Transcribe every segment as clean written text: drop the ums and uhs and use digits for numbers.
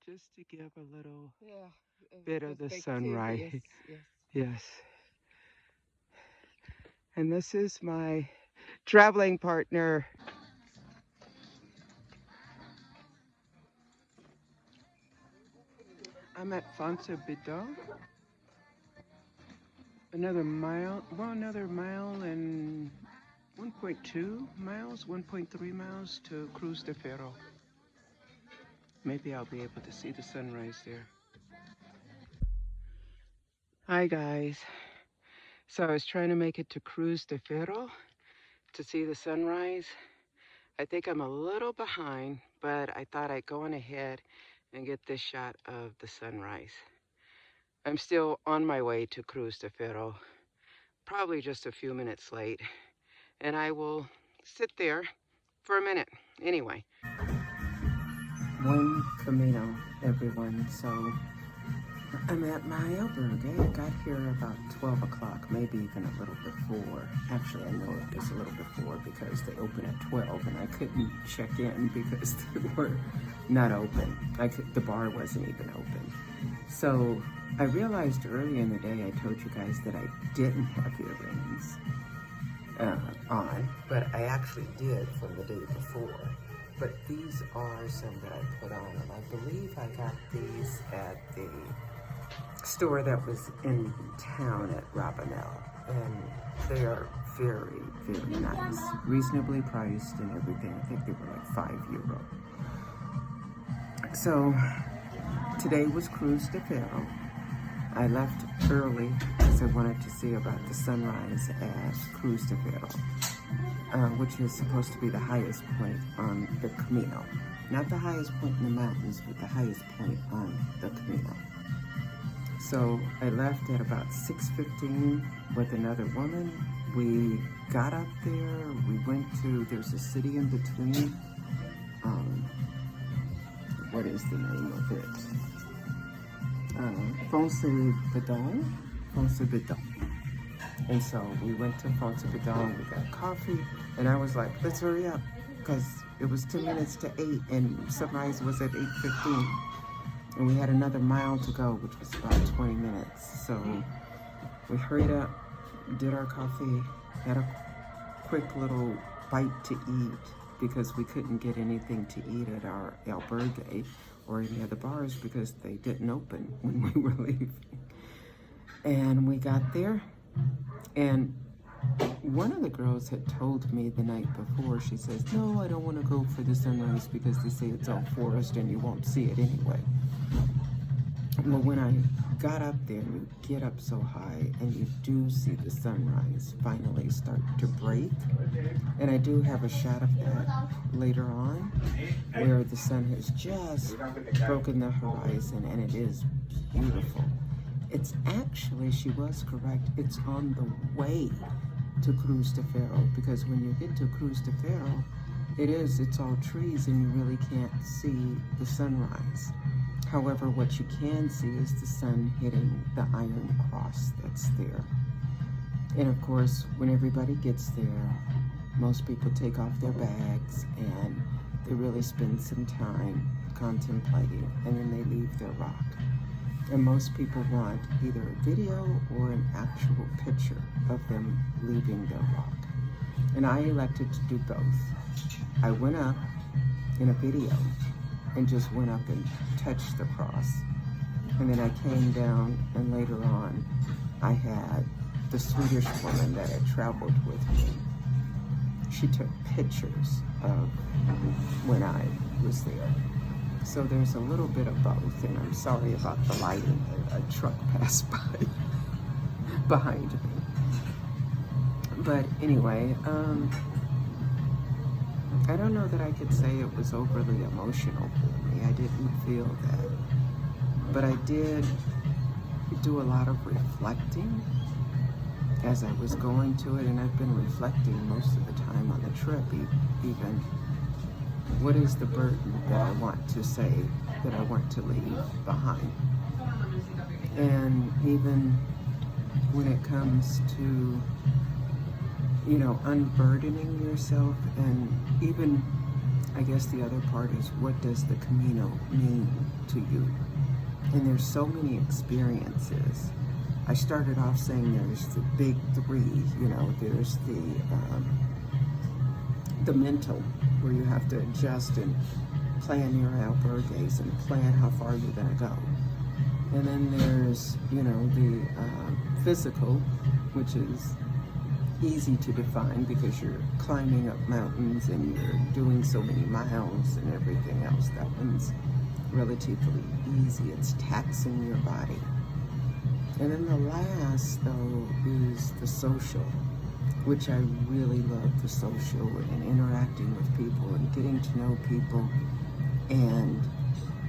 just to give a little Yeah, bit of the perspective. sunrise. Yes, yes. Yes. And this is my traveling partner. I'm at Fonsa Bidon. Another mile and 1.2 miles, 1.3 miles to Cruz de Ferro. Maybe I'll be able to see the sunrise there. Hi guys. So I was trying to make it to Cruz de Ferro to see the sunrise. I think I'm a little behind, but I thought I'd go on ahead and get this shot of the sunrise. I'm still on my way to Cruz de Ferro, probably just a few minutes late, and I will sit there for a minute anyway. Buen camino, everyone. So I'm at my albergue. I got here about 12 o'clock, maybe even a little before. Actually, I know it was a little before because they open at 12 and I couldn't check in because they were not open. The bar wasn't even open. So I realized early in the day, I told you guys that I didn't have earrings on, but I actually did from the day before. But these are some that I put on, and I believe I got these at the store that was in town at Rabanel, and they are very, very nice, reasonably priced and everything. I think they were like €5. So today was Cruz de Ferro. I left early because I wanted to see about the sunrise at Cruz de Ferro, which is supposed to be the highest point on the Camino. Not the highest point in the mountains, but the highest point on the Camino. So I left at about 6:15 with another woman. We got up there, we went to, there's a city in between. What is the name of it? Fonsa Bidon. And so we went to Fonsa Bidon, we got coffee, and I was like, let's hurry up, because it was 10 minutes to 8 and sunrise was at 8:15. And we had another mile to go, which was about 20 minutes. So we hurried up, did our coffee, had a quick little bite to eat because we couldn't get anything to eat at our albergue or any other bars because they didn't open when we were leaving. And we got there, and one of the girls had told me the night before, she says, no, I don't want to go for the sunrise because they say it's all forest and you won't see it anyway. Well, when I got up there, you get up so high and you do see the sunrise finally start to break. And I do have a shot of that later on where the sun has just broken the horizon and it is beautiful. It's actually, she was correct, it's on the way to Cruz de Ferro, because when you get to Cruz de Ferro, it's all trees and you really can't see the sunrise. However, what you can see is the sun hitting the iron cross that's there. And of course, when everybody gets there, most people take off their bags and they really spend some time contemplating, and then they leave their rock. And most people want either a video or an actual picture of them leaving their rock. And I elected to do both. I went up in a video and just went up and touched the cross. And then I came down, and later on, I had the Swedish woman that had traveled with me. She took pictures of when I was there. So there's a little bit of both, and I'm sorry about the lighting. A truck passed by behind me. But anyway, I don't know that I could say it was overly emotional for me. I didn't feel that. But I did do a lot of reflecting as I was going to it, and I've been reflecting most of the time on the trip, even. What is the burden that I want to say, that I want to leave behind? And even when it comes to, unburdening yourself, and even I guess the other part is, what does the Camino mean to you? And there's so many experiences. I started off saying there's the big three, there's the mental, where you have to adjust and plan your albergues and plan how far you're gonna go. And then there's, the physical, which is easy to define because you're climbing up mountains and you're doing so many miles and everything else. That one's relatively easy. It's taxing your body. And then the last, though, is the social, which I really love, the social and interacting with people and getting to know people. And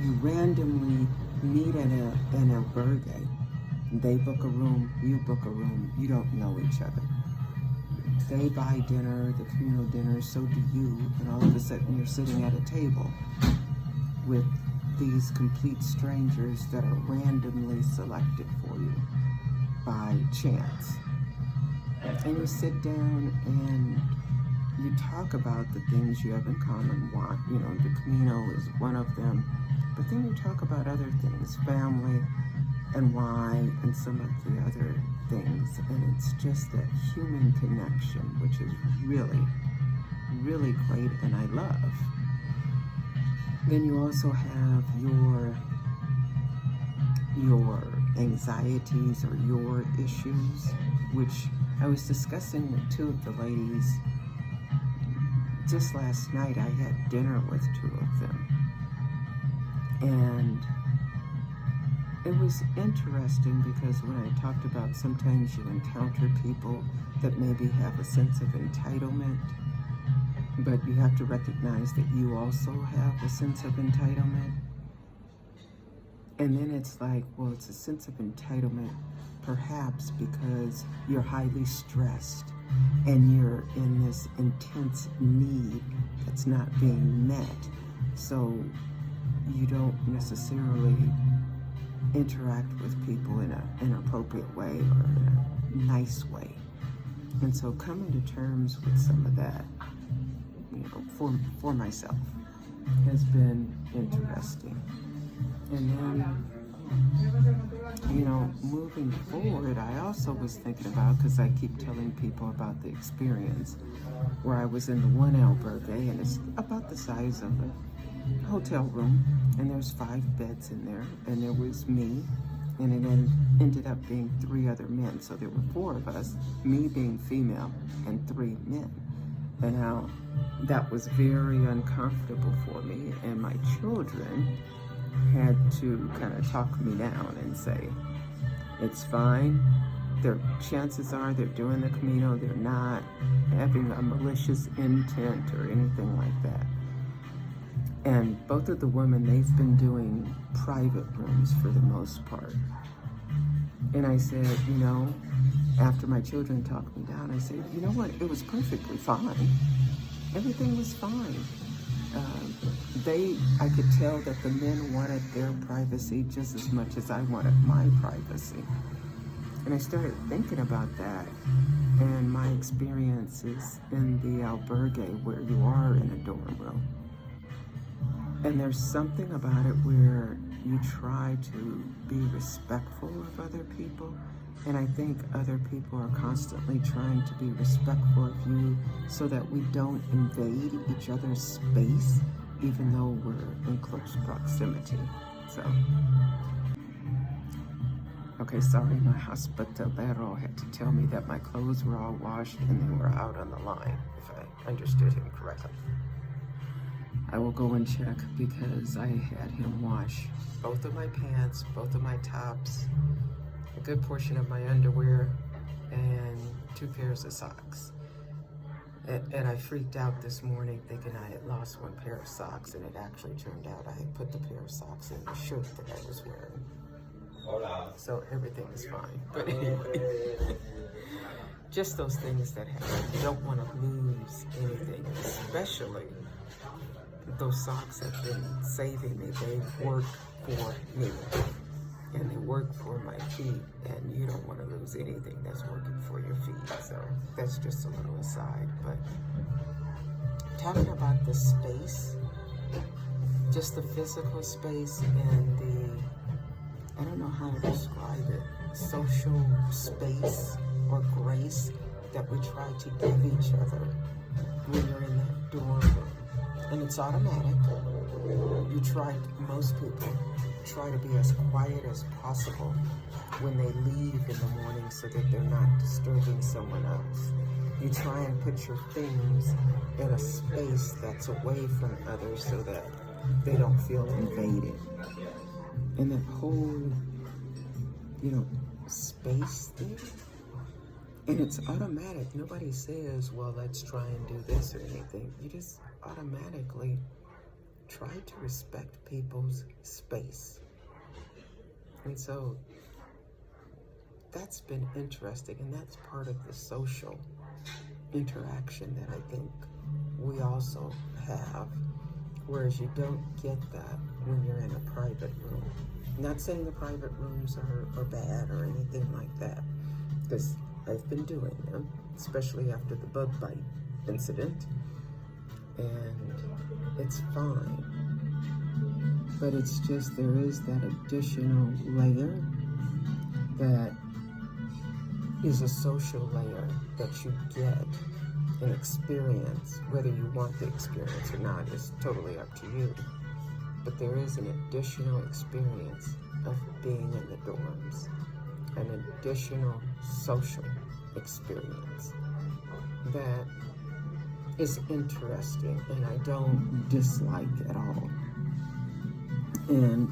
you randomly meet in an albergue. They book a room, you book a room, you don't know each other. They buy dinner, the communal dinner, so do you, and all of a sudden you're sitting at a table with these complete strangers that are randomly selected for you by chance. And you sit down and you talk about the things you have in common. Why, the Camino is one of them, but then you talk about other things, family and why, and some of the other things. And it's just that human connection, which is really, really great and I love. Then you also have your anxieties or your issues, which I was discussing with two of the ladies just last night. I had dinner with two of them, and it was interesting because when I talked about sometimes you encounter people that maybe have a sense of entitlement, but you have to recognize that you also have a sense of entitlement. And then it's like, well, it's a sense of entitlement perhaps because you're highly stressed and you're in this intense need that's not being met. So you don't necessarily interact with people in an appropriate way or in a nice way. And so coming to terms with some of that, for myself has been interesting. And then, moving forward, I also was thinking about, because I keep telling people about the experience where I was in the one albergue, and it's about the size of a hotel room, and there's 5 beds in there, and there was me, and it ended up being 3 other men. So there were 4 of us, me being female, and 3 men. And how that was very uncomfortable for me, and my children had to kind of talk me down and say, it's fine. Their chances are they're doing the Camino, they're not having a malicious intent or anything like that. And both of the women, they've been doing private rooms for the most part. And I said, after my children talked me down, I said, you know what, it was perfectly fine. Everything was fine. I could tell that the men wanted their privacy just as much as I wanted my privacy. And I started thinking about that and my experiences in the albergue where you are in a dorm room. And there's something about it where you try to be respectful of other people. And I think other people are constantly trying to be respectful of you so that we don't invade each other's space, even though we're in close proximity. So, okay, sorry, my hospitalero had to tell me that my clothes were all washed and they were out on the line, if I understood him correctly. I will go and check because I had him wash both of my pants, both of my tops, a good portion of my underwear, and 2 pairs of socks. And I freaked out this morning thinking I had lost 1 pair of socks, and it actually turned out I had put the pair of socks in the shirt that I was wearing. So everything is fine. But anyway, just those things that happen. You don't want to lose anything, especially those socks have been saving me. They work for me, and they work for my feet, and you don't want to lose anything that's working for your feet. So that's just a little aside. But talking about the space, just the physical space and I don't know how to describe it, social space or grace that we try to give each other when you're in that dorm room. And it's automatic. Most people try to be as quiet as possible when they leave in the morning so that they're not disturbing someone else. You try and put your things in a space that's away from others so that they don't feel invaded. And that whole, space thing, and it's automatic. Nobody says, well, let's try and do this or anything. You just automatically try to respect people's space. And so that's been interesting, and that's part of the social interaction that I think we also have, whereas you don't get that when you're in a private room. Not saying the private rooms are bad or anything like that, because I've been doing them, especially after the bug bite incident, and it's fine. But it's just, there is that additional layer that is a social layer that you get and experience. Whether you want the experience or not is totally up to you. But there is an additional experience of being in the dorms, an additional social experience that is interesting and I don't dislike at all. And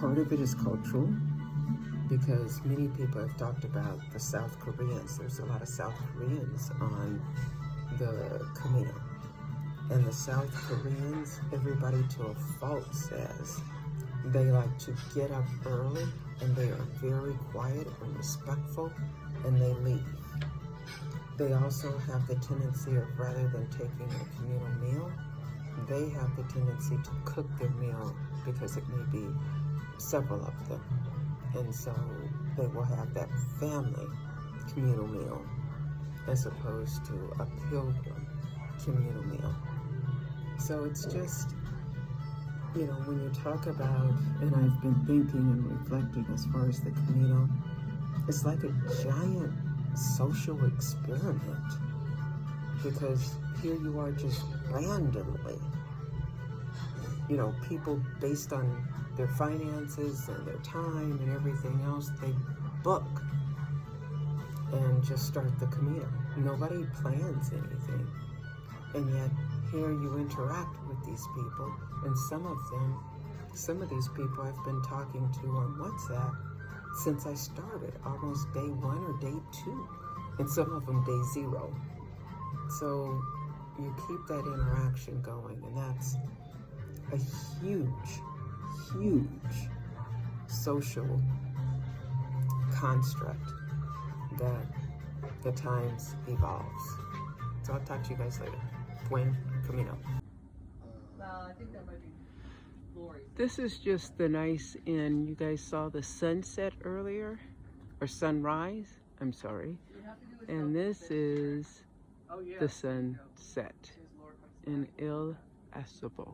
part of it is cultural, because many people have talked about the South Koreans. There's a lot of South Koreans on the Camino. And the South Koreans, everybody to a fault says they like to get up early and they are very quiet and respectful and they leave. They also have the tendency of, rather than taking a communal meal, they have the tendency to cook their meal, because it may be several of them. And so they will have that family communal meal as opposed to a pilgrim communal meal. So it's just, when you talk about, and I've been thinking and reflecting as far as the Camino, it's like a giant social experiment, because here you are just randomly, people based on their finances and their time and everything else, they book and just start the Camino. Nobody plans anything. And yet here you interact with these people, and some of these people I've been talking to on WhatsApp since I started, almost day 1 or day 2, and some of them day 0. So you keep that interaction going, and that's a huge, huge social construct that at times evolves. So I'll talk to you guys later. Buen Camino. I think that might be Lori. This is just the nice inn. You guys saw the sunset earlier, or sunrise, I'm sorry. And this is the sunset in Acebo.